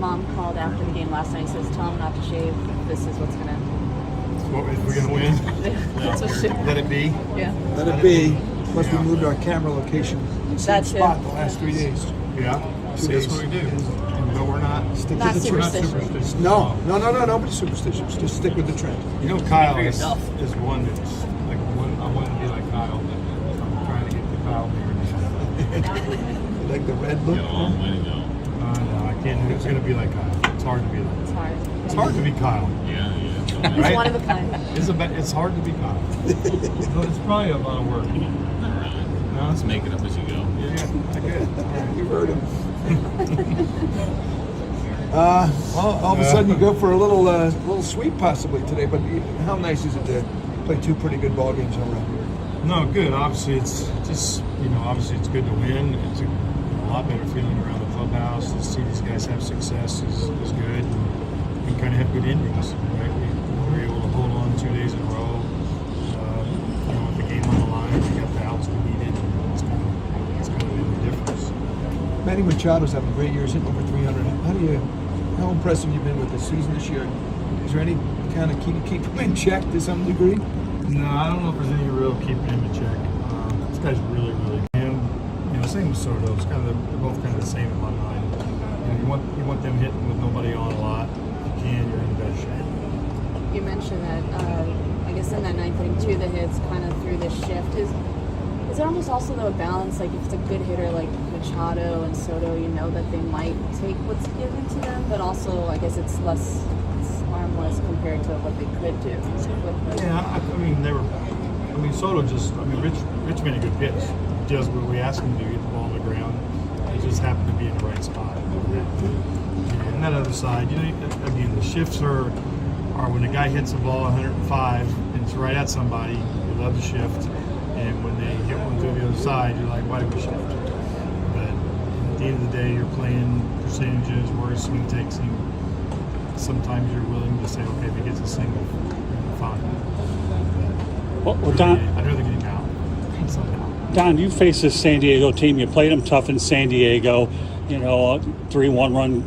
mom called after the game last night. Says, "Tell him not to shave. This is what's gonna." Well, if we're gonna win, That's what she. let it be. Yeah. Let it be. Plus, we moved our camera location in the same That's it. spot the last 3 days. Yeah. See, that's what we do. But we're not. Stick Not to the trend. superstitious. No, nobody's superstitious. Just stick with the trend. You know, Kyle For is yourself. one that's like I want to be like Kyle. So I'm trying to get the Kyle mirror. You like the red look? Got a long way to go. No, I can't. It's gonna be like Kyle. It's hard to be like. It's hard. It's hard to be Kyle. Yeah. He's Right? one of a kind. It's hard to be Kyle. No, it's probably a lot of work. Not really. No, Let's make it up as you go. Yeah, I get it. You heard him. Well, all of a sudden you go for a little sweep possibly today. But how nice is it to play 2 pretty good ball games in a row? No, good. Obviously, it's just obviously it's good to win. It's a lot better feeling around the clubhouse. To see these guys have success is good, and kind of have good endings. Right? We were able to hold on 2 days in a row. With the game on the line, we got the outs we needed. It's kind of been the difference. Manny Machado's having great years, hitting over 300. How impressive you've been with the season this year? Is there any kind of key to keep him in check to some degree? No, I don't know if there's any real keeping him in check. This guy's really, really good. Same with Soto. It's they're both kind of the same in my mind. You want them hitting with nobody on a lot. If you can, you're in better shape. You mentioned that. I guess in that ninth inning, 2 of the hits kind of through this shift. Is there almost also though a balance? Like if it's a good hitter like Machado and Soto, that they might take what's given to them, but also I guess it's harmless compared to what they could do. Yeah, Soto Rich made a good pitch. Just what we asked him to do, get the ball on the ground. It just happened to be in the right spot. And that other side, again, the shifts are when a guy hits the ball 105 and it's right at somebody, you love the shift. And when they hit one through the other side, you're like, why did we shift? But at the end of the day, you're playing percentages, where his swing takes him. Sometimes you're willing to say, okay, if he gets a single, fine. Well, Don, I'd rather get him out somehow. Don, you faced this San Diego team. You played them tough in San Diego. 3 one-run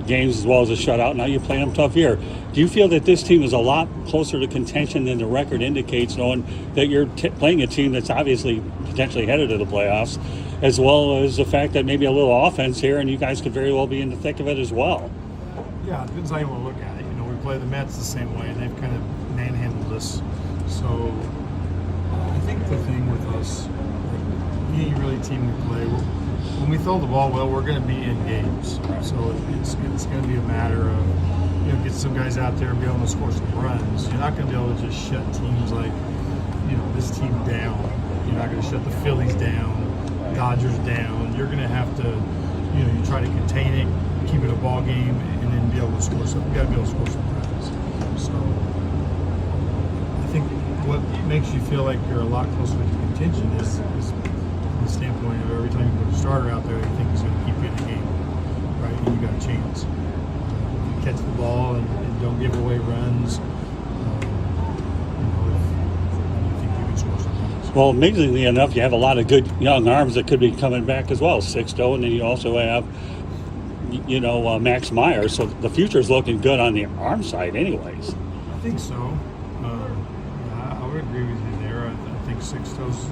games as well as a shutout. Now you play them tough here. Do you feel that this team is a lot closer to contention than the record indicates, knowing that you're playing a team that's obviously potentially headed to the playoffs, as well as the fact that maybe a little offense here, and you guys could very well be in the thick of it as well? Yeah, it depends how you want to look at it. We play the Mets the same way, and they've kind of manhandled us. So I think the thing with us, any really team we play, when we throw the ball well, we're going to be in games. So it's going to be a matter of get some guys out there and be able to score some runs. You're not going to be able to just shut teams like this team down. You're not going to shut the Phillies down, Dodgers down. You're going to have to you try to contain it, keep it a ball game, and then be able to score some. You got to be able to score some runs. So I think what makes you feel like you're a lot closer to contention is from the standpoint of every time you put a starter out there, you think he's going to keep you in the game, right? And you got a chance. If you catch the ball and don't give away runs, you think you can score some runs. Well, amazingly enough, you have a lot of good young arms that could be coming back as well. Sixto, and then you also have, Max Meyer. So the future is looking good on the arm side anyways. I think so. I would agree with you there. I think Sixto's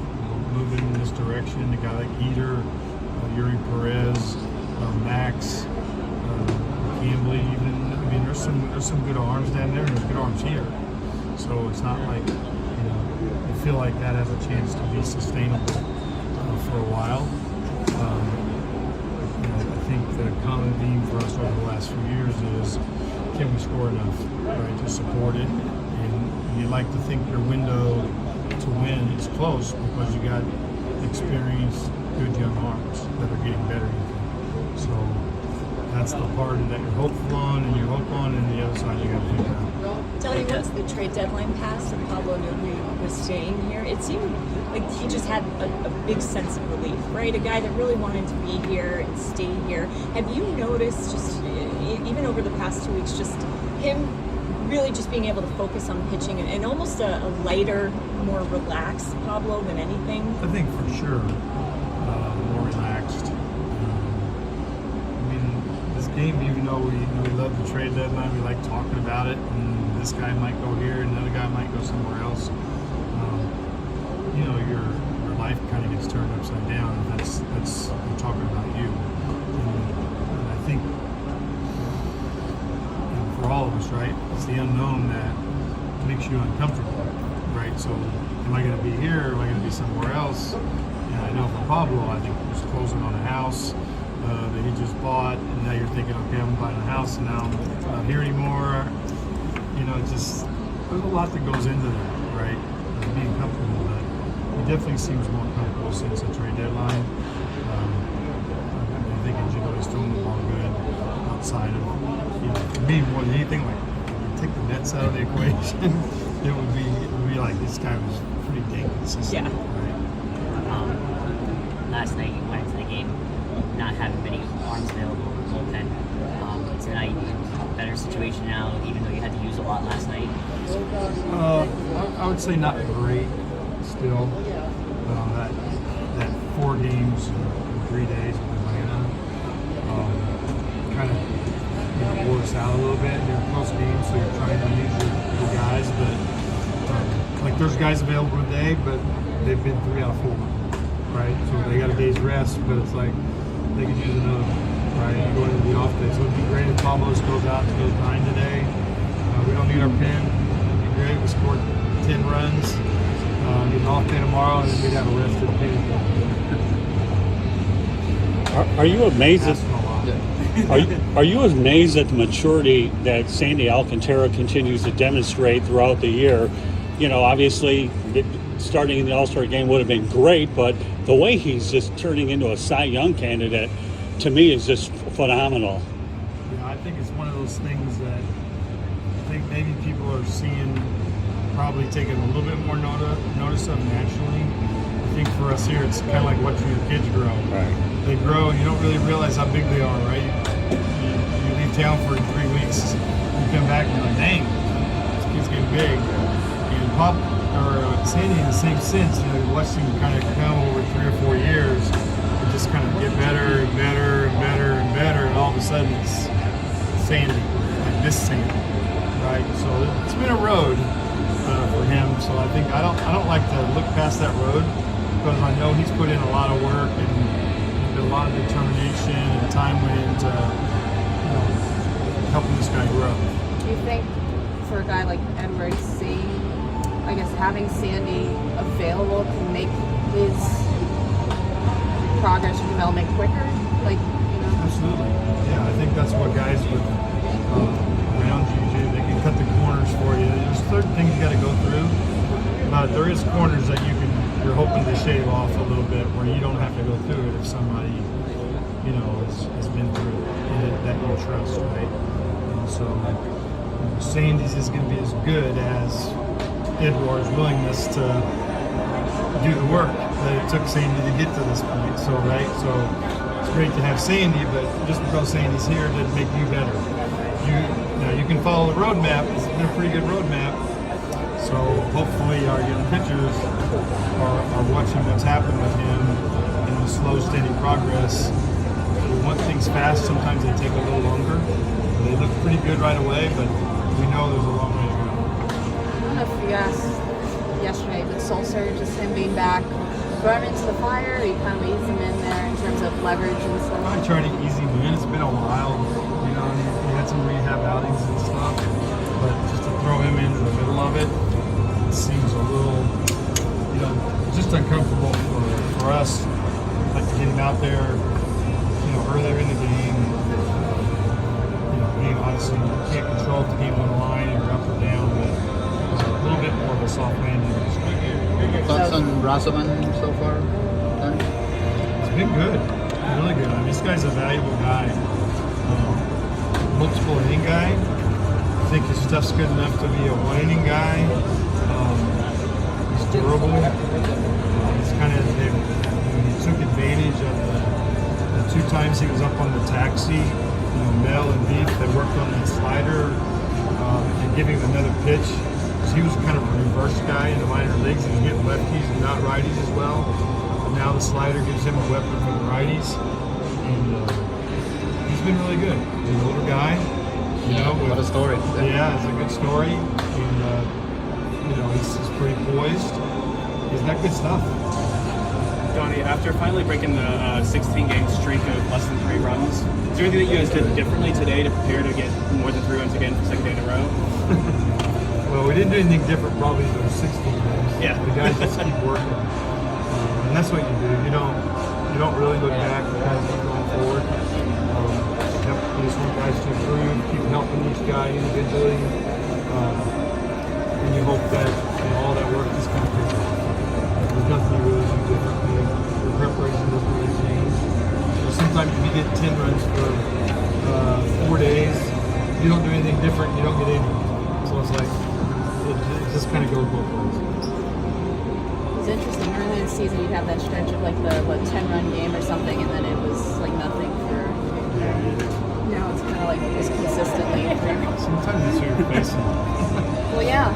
moving in this direction. A guy like Eater, Yuri Perez, Max, Campbell even. There's some good arms down there, and there's good arms here. So it's not like I feel like that has a chance to be sustainable for a while. I think the common theme for us over the last few years is, can we score enough, right, to support it? And you'd like to think your window to win is close because you got experienced, good young arms that are getting better. So that's the part that you're hopeful on, and you hope on, and the other side you got to figure out. Tony, once the trade deadline passed and Pablo Newby was staying here, it seemed like he just had a big sense of relief, right? A guy that really wanted to be here and stay here. Have you noticed, just even over the past 2 weeks, just him really just being able to focus on pitching and almost a lighter, more relaxed Pablo than anything? I think for sure more relaxed. This game, even though we love the trade deadline. We like talking about it, and this guy might go here, and another guy might go somewhere else. Your life kind of gets turned upside down. And that's we're talking about you, and I think for all of us, right? It's the unknown that makes you uncomfortable, right? So, am I going to be here? Or am I going to be somewhere else? And I know for Pablo, I think he was closing on a house that he just bought, and now you're thinking, okay, I'm buying a house, and now I'm not here anymore. There's a lot that goes into that, right? Being comfortable, but he definitely seems more comfortable since the trade deadline. I think he's throwing the ball good outside of, for me, more than anything, like, take the Mets out of the equation, it would be like this guy was pretty dang consistent. Yeah. Right? Last night you went into the game not having many arms available in the bullpen. Tonight, better situation now, even though you had to use a lot last night. I would say not great still. That 4 games in 3 days with Atlanta kind of wore us out a little bit. They're close games, so you're trying to use your guys, but there's guys available today, but they've been 3 out of 4, right? So they got a day's rest, but it's like they could use another one, right? You go into the off day, so it'd be great if Pablo goes out and goes 9 today. We don't need our pen. It'd be great. We scored 10 runs. Get an off day tomorrow, and then we'd have a rest of the pen. Are you amazed Are you amazed at the maturity that Sandy Alcantara continues to demonstrate throughout the year? Obviously, starting in the All-Star game would have been great, but the way he's just turning into a Cy Young candidate, to me, is just phenomenal. I think it's one of those things that I think maybe people are seeing, probably taking a little bit more notice of naturally. I think for us here, it's kind of like watching your kids grow. Right. They grow, and you don't really realize how big they are, right? You leave town for 3 weeks, you come back and you're like, dang, this kid's getting big. And Sandy, in the same sense, you watch him kind of come over 3 or 4 years and just kind of get better and better and better and better, and all of a sudden it's Sandy, like this Sandy, right? So it's been a road for him. So I think I don't like to look past that road, because I know he's put in a lot of work and a lot of determination and time went into helping this guy grow. Do you think for a guy like Edwards, having Sandy available can make his progress or development quicker? Absolutely. Yeah, I think that's what guys with around you do. They can cut the corners for you. There's certain things you got to go through, but there is corners that you're hoping to shave off a little bit, where you don't have to go through it if somebody has been through it that you trust, right? And so Sandy's is going to be as good as Edward's willingness to do the work that it took Sandy to get to this point. So it's great to have Sandy, but just because Sandy's here doesn't make you better. You can follow the roadmap. It's been a pretty good roadmap. So hopefully our young pitchers are watching what's happened with him in the slow, steady progress. We want things fast. Sometimes they take a little longer. They look pretty good right away, but we know there's a long way to go. I don't know if you asked yesterday, but Solskjaer, just him being back, throw him into the fire, or you kind of ease him in there in terms of leverage and stuff? I try to ease him in. It's been a while. He had some rehab outings and stuff, but just to throw him into the middle of it seems a little, just uncomfortable for us. I'd like to get him out there, earlier in the game. Game obviously you can't control if the game's on the line or up or down, but a little bit more of a soft landing. Thoughts on Rasaman so far? It's been good, really good. This guy's a valuable guy, multiple inning guy. I think his stuff's good enough to be a 1-inning guy. He's durable. He's kind of he took advantage of the 2 times he was up on the taxi. Mel and Beef, they worked on that slider and giving him another pitch. So he was kind of a reverse guy in the minor leagues. He was getting lefties and not righties as well. But now the slider gives him a weapon for the righties. And he's he's been really good. He's an older guy. You know, What a story. Yeah, it's a good story, and you know, he's pretty poised. He's got good stuff. Donnie, after finally breaking the 16-game streak of less than 3 runs, is there anything that you guys did differently today to prepare to get more than 3 runs again for the second day in a row? Well, we didn't do anything different probably in those 16 days. Yeah. The guys just keep working. And that's what you do. You don't really look back, you kind of keep going forward. You just want guys to improve, keep helping each guy individually. And you hope that all that work just kind of pays off. There's nothing you really do differently. Your preparation doesn't really change. Sometimes if you get 10 runs for 4 days, you don't do anything different, you don't get anything. So it's like, it just kind of goes both ways. It was interesting. Early in the season, you'd have that stretch of like the 10-run game or something, and then it was like nothing for. Now it's kind of like just consistently. Sometimes that's what you're facing. Well, yeah,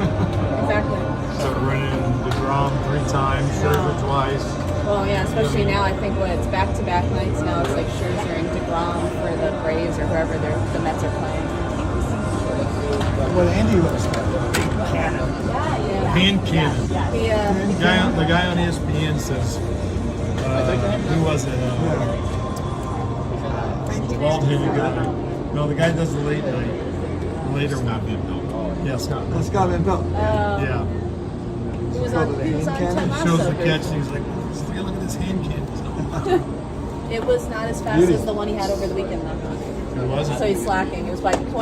exactly. Start running DeGrom 3 times, Scherzer twice. Well, yeah, especially now. I think when it's back-to-back nights now, it's like Scherzer and DeGrom for the Braves or whoever the Mets are playing. What Andy was. Hand cannon. The The guy on ESPN says, who was it? Bald-headed guy. No, the guy does the late night. Later one. Yeah, Scott. That's got been built. Yeah. He was on Ted Lasso. Shows the catch and he's like, look at this hand cannon. It was not as fast as the one he had over the weekend, though. It wasn't. So he's slacking. It was by 0.5